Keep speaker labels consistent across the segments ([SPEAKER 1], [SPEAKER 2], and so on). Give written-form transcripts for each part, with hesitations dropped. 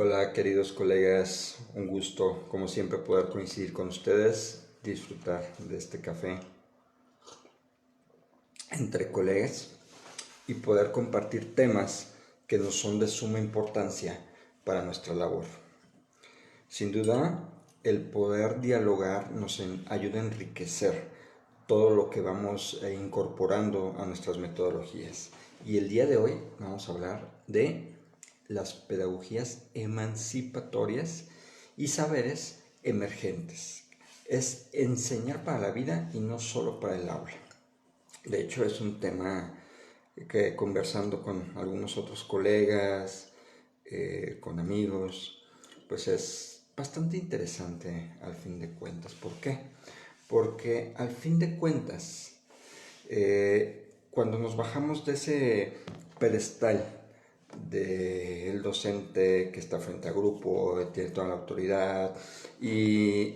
[SPEAKER 1] Hola queridos colegas, un gusto como siempre poder coincidir con ustedes, disfrutar de este café entre colegas y poder compartir temas que nos son de suma importancia para nuestra labor. Sin duda, el poder dialogar nos ayuda a enriquecer todo lo que vamos incorporando a nuestras metodologías. Y el día de hoy vamos a hablar de las pedagogías emancipatorias y saberes emergentes. Es enseñar para la vida y no solo para el aula. De hecho, es un tema que conversando con algunos otros colegas, con amigos, pues es bastante interesante al fin de cuentas. ¿Por qué? Porque al fin de cuentas, cuando nos bajamos de ese pedestal del docente que está frente a grupo, tiene toda la autoridad y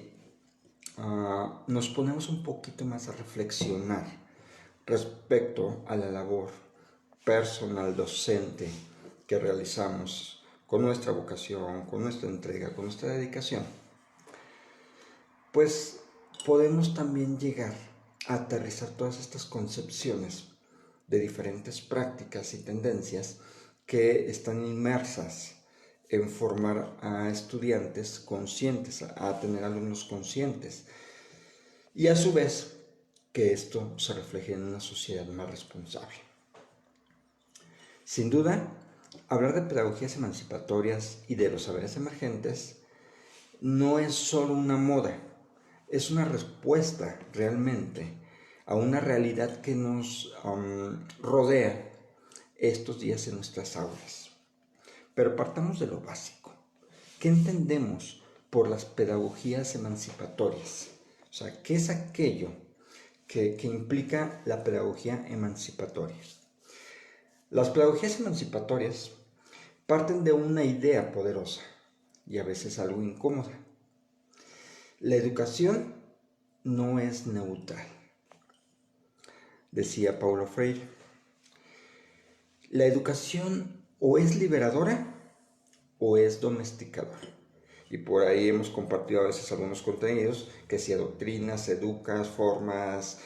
[SPEAKER 1] nos ponemos un poquito más a reflexionar respecto a la labor personal docente que realizamos con nuestra vocación, con nuestra entrega, con nuestra dedicación, pues podemos también llegar a aterrizar todas estas concepciones de diferentes prácticas y tendencias que están inmersas en formar a estudiantes conscientes, a tener alumnos conscientes y a su vez que esto se refleje en una sociedad más responsable. Sin duda, hablar de pedagogías emancipatorias y de los saberes emergentes no es solo una moda, es una respuesta realmente a una realidad que nos rodea estos días en nuestras aulas. Pero partamos de lo básico. ¿Qué entendemos por las pedagogías emancipatorias? O sea, ¿qué es aquello que implica la pedagogía emancipatoria? Las pedagogías emancipatorias parten de una idea poderosa y a veces algo incómoda. La educación no es neutral, decía Paulo Freire. La educación o es liberadora o es domesticadora. Y por ahí hemos compartido a veces algunos contenidos que si adoctrinas, educas, formas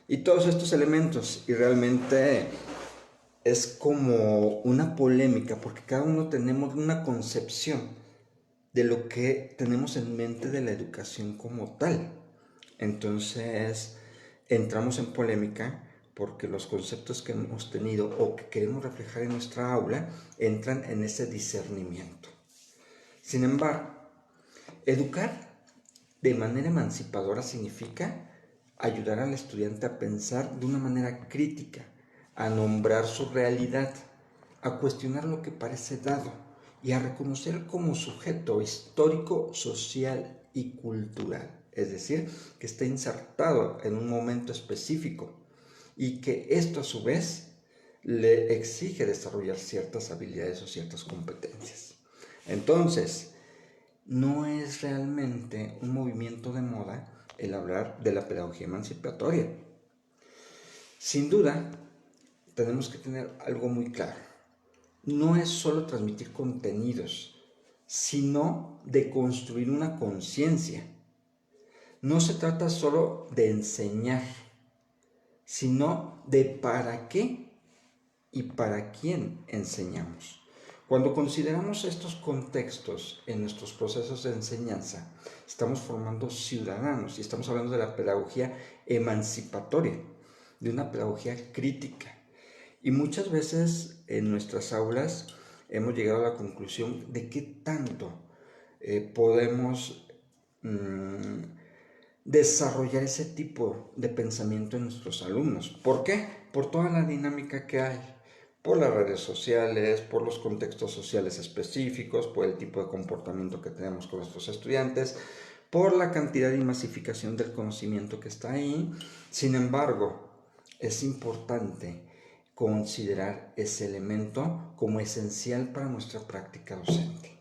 [SPEAKER 1] y todos estos elementos. Y realmente es como una polémica porque cada uno tenemos una concepción de lo que tenemos en mente de la educación como tal. Entonces entramos en polémica porque los conceptos que hemos tenido o que queremos reflejar en nuestra aula entran en ese discernimiento. Sin embargo, educar de manera emancipadora significa ayudar al estudiante a pensar de una manera crítica, a nombrar su realidad, a cuestionar lo que parece dado y a reconocer como sujeto histórico, social y cultural. Es decir, que está insertado en un momento específico y que esto a su vez le exige desarrollar ciertas habilidades o ciertas competencias. Entonces, no es realmente un movimiento de moda el hablar de la pedagogía emancipatoria. Sin duda, tenemos que tener algo muy claro. No es solo transmitir contenidos, sino de construir una conciencia. No se trata solo de enseñar, sino de para qué y para quién enseñamos. Cuando consideramos estos contextos en nuestros procesos de enseñanza, estamos formando ciudadanos y estamos hablando de la pedagogía emancipatoria, de una pedagogía crítica. Y muchas veces en nuestras aulas hemos llegado a la conclusión de qué tanto podemos desarrollar ese tipo de pensamiento en nuestros alumnos. ¿Por qué? Por toda la dinámica que hay, por las redes sociales, por los contextos sociales específicos, por el tipo de comportamiento que tenemos con nuestros estudiantes, por la cantidad y masificación del conocimiento que está ahí. Sin embargo, es importante considerar ese elemento como esencial para nuestra práctica docente.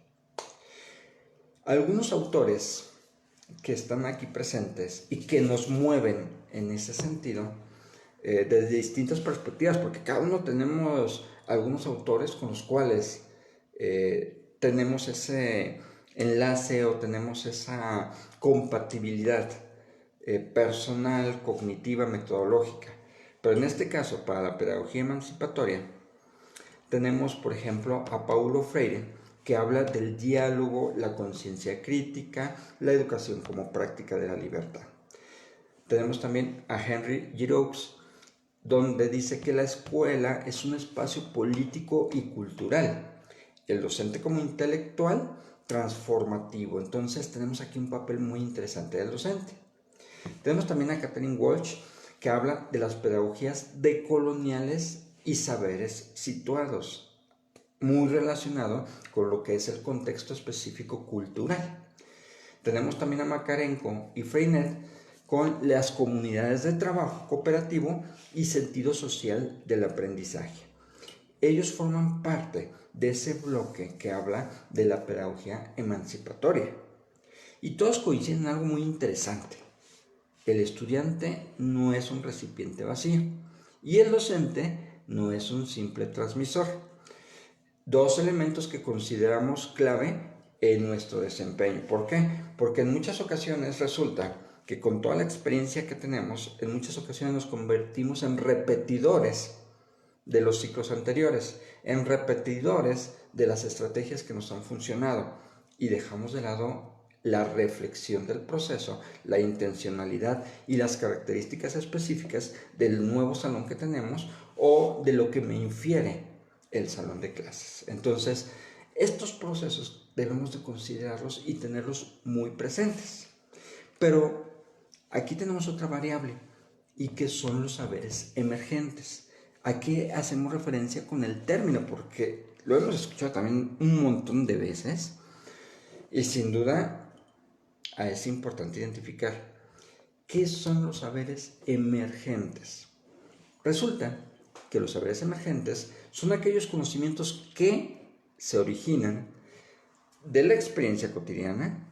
[SPEAKER 1] Algunos autores que están aquí presentes y que nos mueven en ese sentido desde distintas perspectivas, porque cada uno tenemos algunos autores con los cuales tenemos ese enlace o tenemos esa compatibilidad personal, cognitiva, metodológica. Pero en este caso, para la pedagogía emancipatoria, tenemos, por ejemplo, a Paulo Freire, que habla del diálogo, la conciencia crítica, la educación como práctica de la libertad. Tenemos también a Henry Giroux, donde dice que la escuela es un espacio político y cultural, el docente como intelectual transformativo. Entonces tenemos aquí un papel muy interesante del docente. Tenemos también a Catherine Walsh, que habla de las pedagogías decoloniales y saberes situados, muy relacionado con lo que es el contexto específico cultural. Tenemos también a Makarenko y Freinet con las comunidades de trabajo cooperativo y sentido social del aprendizaje. Ellos forman parte de ese bloque que habla de la pedagogía emancipatoria. Y todos coinciden en algo muy interesante. El estudiante no es un recipiente vacío y el docente no es un simple transmisor. Dos elementos que consideramos clave en nuestro desempeño. ¿Por qué? Porque en muchas ocasiones resulta que con toda la experiencia que tenemos, en muchas ocasiones nos convertimos en repetidores de los ciclos anteriores, en repetidores de las estrategias que nos han funcionado y dejamos de lado la reflexión del proceso, la intencionalidad y las características específicas del nuevo salón que tenemos o de lo que me infiere el salón de clases. Entonces, estos procesos debemos de considerarlos y tenerlos muy presentes. Pero aquí tenemos otra variable y que son los saberes emergentes. ¿A qué hacemos referencia con el término? Porque lo hemos escuchado también un montón de veces y sin duda es importante identificar qué son los saberes emergentes. Resulta que los saberes emergentes son aquellos conocimientos que se originan de la experiencia cotidiana,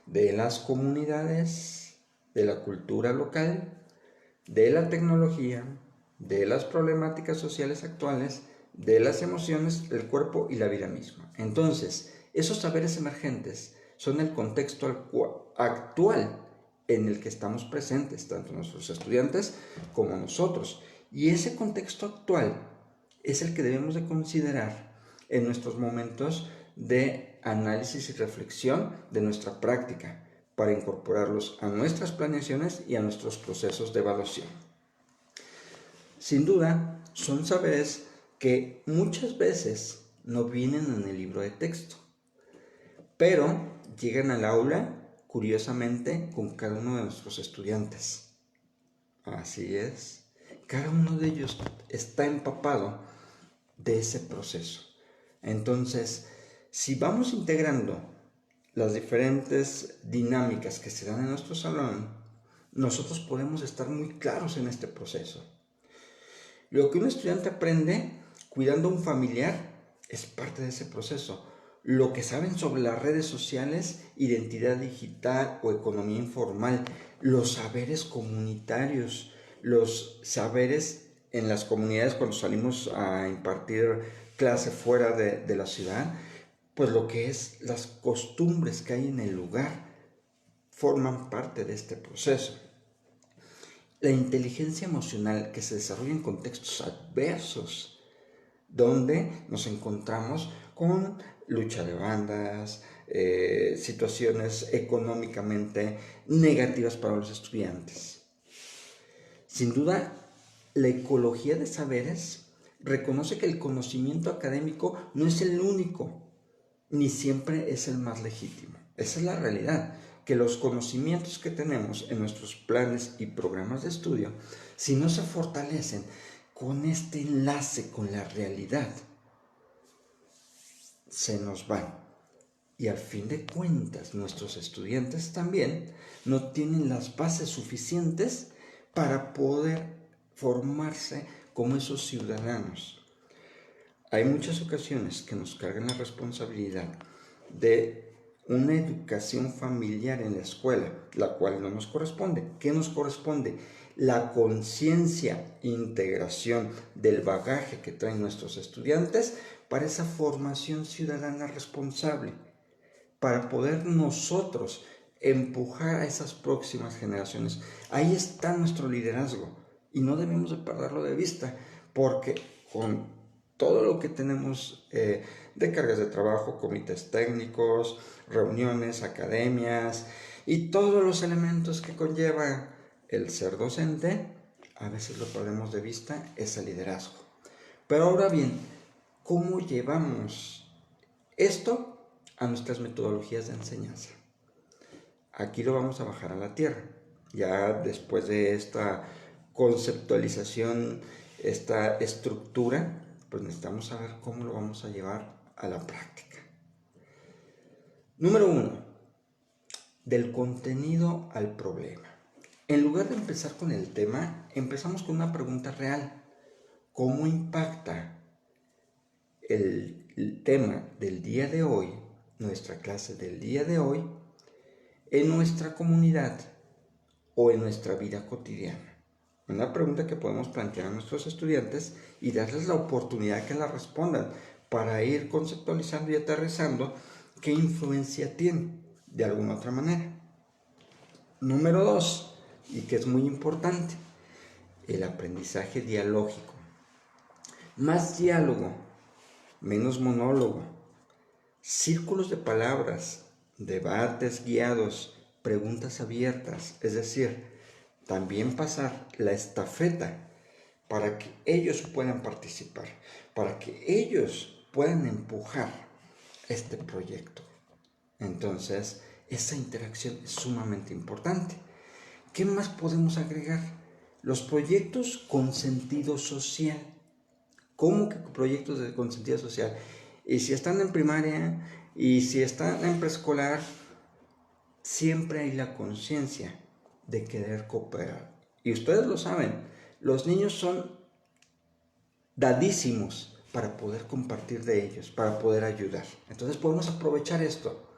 [SPEAKER 1] de las comunidades, de la cultura local, de la tecnología, de las problemáticas sociales actuales, de las emociones, el cuerpo y la vida misma. Entonces, esos saberes emergentes son el contexto actual en el que estamos presentes, tanto nuestros estudiantes como nosotros. Y ese contexto actual es el que debemos de considerar en nuestros momentos de análisis y reflexión de nuestra práctica para incorporarlos a nuestras planeaciones y a nuestros procesos de evaluación. Sin duda, son saberes que muchas veces no vienen en el libro de texto, pero llegan al aula, curiosamente, con cada uno de nuestros estudiantes. Así es, cada uno de ellos está empapado de ese proceso. Entonces, si vamos integrando las diferentes dinámicas que se dan en nuestro salón, nosotros podemos estar muy claros en este proceso. Lo que un estudiante aprende cuidando a un familiar es parte de ese proceso. Lo que saben sobre las redes sociales, identidad digital o economía informal, los saberes comunitarios, los saberes en las comunidades cuando salimos a impartir clase fuera de la ciudad, pues lo que es las costumbres que hay en el lugar forman parte de este proceso. La inteligencia emocional que se desarrolla en contextos adversos, donde nos encontramos con lucha de bandas, situaciones económicamente negativas para los estudiantes. Sin duda, la ecología de saberes reconoce que el conocimiento académico no es el único, ni siempre es el más legítimo. Esa es la realidad, que los conocimientos que tenemos en nuestros planes y programas de estudio, si no se fortalecen con este enlace con la realidad, se nos van. Y al fin de cuentas, nuestros estudiantes también no tienen las bases suficientes para poder formarse como esos ciudadanos. Hay muchas ocasiones que nos cargan la responsabilidad de una educación familiar en la escuela, la cual no nos corresponde. ¿Qué nos corresponde? La conciencia, integración del bagaje que traen nuestros estudiantes para esa formación ciudadana responsable, para poder nosotros empujar a esas próximas generaciones. Ahí está nuestro liderazgo y no debemos de perderlo de vista, porque con todo lo que tenemos de cargas de trabajo, comités técnicos, reuniones, academias y todos los elementos que conlleva el ser docente, a veces lo perdemos de vista, ese liderazgo. Pero ahora bien, ¿cómo llevamos esto a nuestras metodologías de enseñanza? Aquí lo vamos a bajar a la tierra. Ya después de esta conceptualización, esta estructura, pues necesitamos saber cómo lo vamos a llevar a la práctica. Número 1. Del contenido al problema. En lugar de empezar con el tema, empezamos con una pregunta real. ¿Cómo impacta el tema del día de hoy, nuestra clase del día de hoy, en nuestra comunidad o en nuestra vida cotidiana? Una pregunta que podemos plantear a nuestros estudiantes y darles la oportunidad que la respondan para ir conceptualizando y aterrizando qué influencia tiene de alguna otra manera. Número 2, y que es muy importante, el aprendizaje dialógico. Más diálogo, menos monólogo, círculos de palabras, debates guiados, preguntas abiertas, es decir, también pasar la estafeta para que ellos puedan participar, para que ellos puedan empujar este proyecto. Entonces, esa interacción es sumamente importante. ¿Qué más podemos agregar? Los proyectos con sentido social. ¿Cómo que proyectos con sentido social? Y si están en primaria y si están en preescolar, siempre hay la conciencia de querer cooperar. Y ustedes lo saben, los niños son dadísimos para poder compartir de ellos, para poder ayudar. Entonces podemos aprovechar esto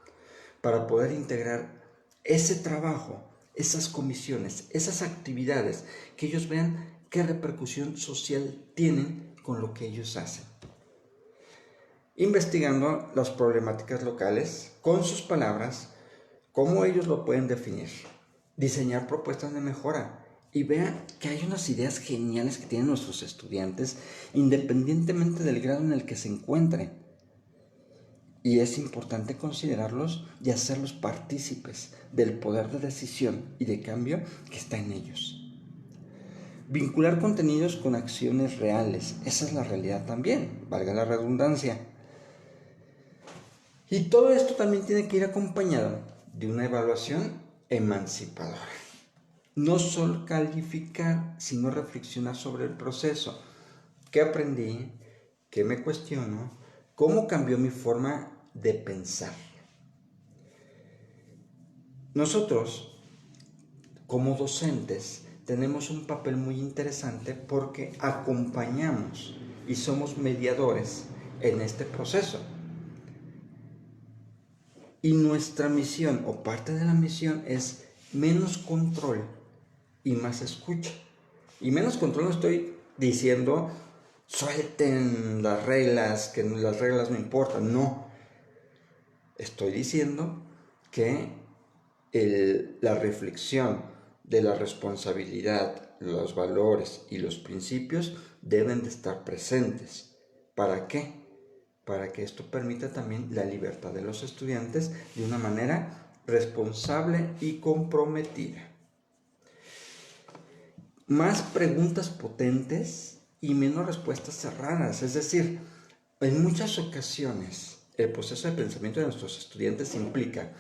[SPEAKER 1] para poder integrar ese trabajo, esas comisiones, esas actividades, que ellos vean qué repercusión social tienen con lo que ellos hacen. Investigando las problemáticas locales con sus palabras, cómo ellos lo pueden definir, diseñar propuestas de mejora y vean que hay unas ideas geniales que tienen nuestros estudiantes independientemente del grado en el que se encuentren. Y es importante considerarlos y hacerlos partícipes del poder de decisión y de cambio que está en ellos. Vincular contenidos con acciones reales, esa es la realidad también, valga la redundancia. Y todo esto también tiene que ir acompañado de una evaluación emancipadora. No solo calificar, sino reflexionar sobre el proceso. ¿Qué aprendí? ¿Qué me cuestiono? ¿Cómo cambió mi forma de pensar? Nosotros, como docentes, tenemos un papel muy interesante porque acompañamos y somos mediadores en este proceso. Y nuestra misión, o parte de la misión, es menos control y más escucha. Y menos control no estoy diciendo suelten las reglas, que las reglas no importan, no. Estoy diciendo que la reflexión de la responsabilidad, los valores y los principios deben de estar presentes. ¿Para qué? Para que esto permita también la libertad de los estudiantes de una manera responsable y comprometida. Más preguntas potentes y menos respuestas cerradas. Es decir, en muchas ocasiones el proceso de pensamiento de nuestros estudiantes implica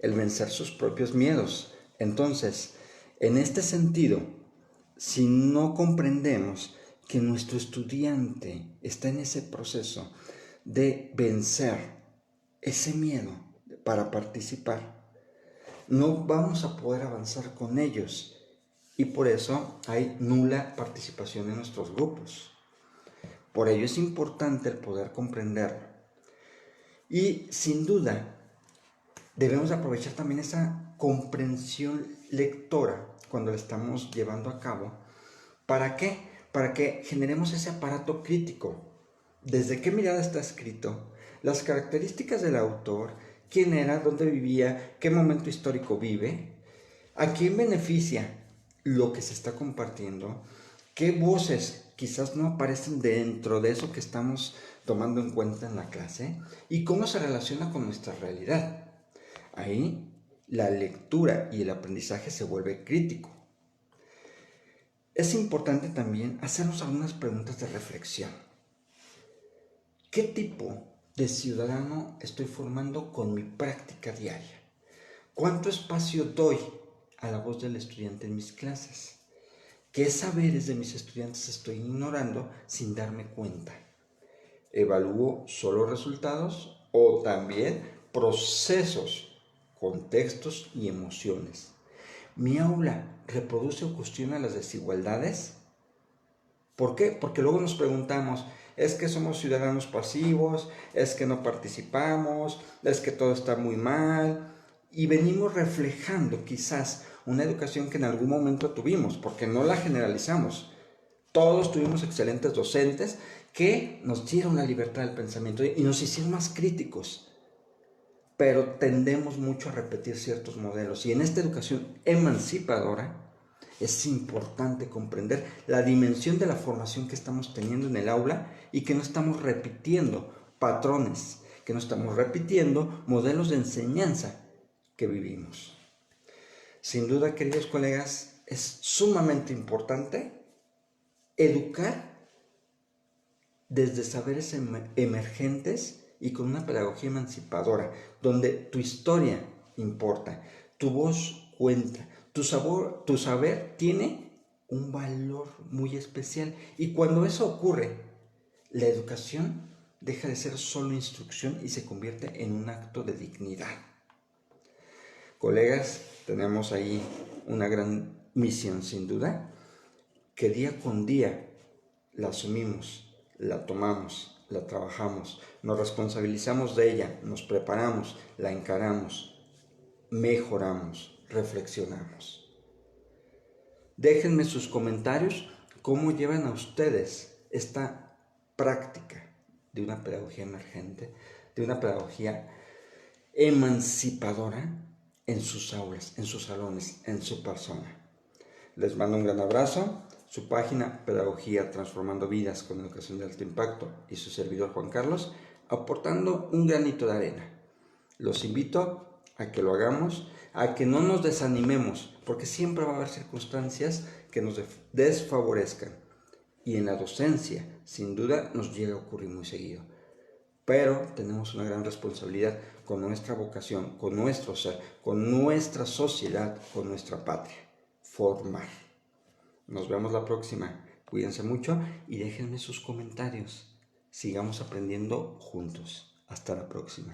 [SPEAKER 1] el vencer sus propios miedos. Entonces, en este sentido, si no comprendemos que nuestro estudiante está en ese proceso de vencer ese miedo para participar, no vamos a poder avanzar con ellos. Y por eso hay nula participación en nuestros grupos. Por ello es importante el poder comprenderlo. Y sin duda, debemos aprovechar también esa comprensión lectora cuando la estamos llevando a cabo. ¿Para qué? Para que generemos ese aparato crítico desde qué mirada está escrito, las características del autor, quién era, dónde vivía, qué momento histórico vive, a quién beneficia lo que se está compartiendo, qué voces quizás no aparecen dentro de eso que estamos tomando en cuenta en la clase y cómo se relaciona con nuestra realidad. Ahí la lectura y el aprendizaje se vuelve crítico. Es importante también hacernos algunas preguntas de reflexión. ¿Qué tipo de ciudadano estoy formando con mi práctica diaria? ¿Cuánto espacio doy a la voz del estudiante en mis clases? ¿Qué saberes de mis estudiantes estoy ignorando sin darme cuenta? ¿Evalúo solo resultados o también procesos, contextos y emociones? ¿Mi aula reproduce o cuestiona las desigualdades? ¿Por qué? Porque luego nos preguntamos, es que somos ciudadanos pasivos, es que no participamos, es que todo está muy mal, y venimos reflejando quizás una educación que en algún momento tuvimos, porque no la generalizamos. Todos tuvimos excelentes docentes que nos dieron la libertad del pensamiento y nos hicieron más críticos, pero tendemos mucho a repetir ciertos modelos, y en esta educación emancipadora es importante comprender la dimensión de la formación que estamos teniendo en el aula y que no estamos repitiendo patrones, que no estamos repitiendo modelos de enseñanza que vivimos. Sin duda, queridos colegas, es sumamente importante educar desde saberes emergentes y con una pedagogía emancipadora, donde tu historia importa, tu voz cuenta, tu saber tiene un valor muy especial. Y cuando eso ocurre, la educación deja de ser solo instrucción y se convierte en un acto de dignidad. Colegas, tenemos ahí una gran misión sin duda, que día con día la asumimos, la tomamos, la trabajamos, nos responsabilizamos de ella, nos preparamos, la encaramos, mejoramos, reflexionamos. Déjenme sus comentarios cómo llevan a ustedes esta práctica de una pedagogía emergente, de una pedagogía emancipadora en sus aulas, en sus salones, en su persona. Les mando un gran abrazo. Su página Pedagogía Transformando Vidas con Educación de Alto Impacto y su servidor Juan Carlos, aportando un granito de arena. Los invito a que lo hagamos, a que no nos desanimemos, porque siempre va a haber circunstancias que nos desfavorezcan. Y en la docencia, sin duda, nos llega a ocurrir muy seguido. Pero tenemos una gran responsabilidad con nuestra vocación, con nuestro ser, con nuestra sociedad, con nuestra patria. Formar. Nos vemos la próxima. Cuídense mucho y déjenme sus comentarios. Sigamos aprendiendo juntos. Hasta la próxima.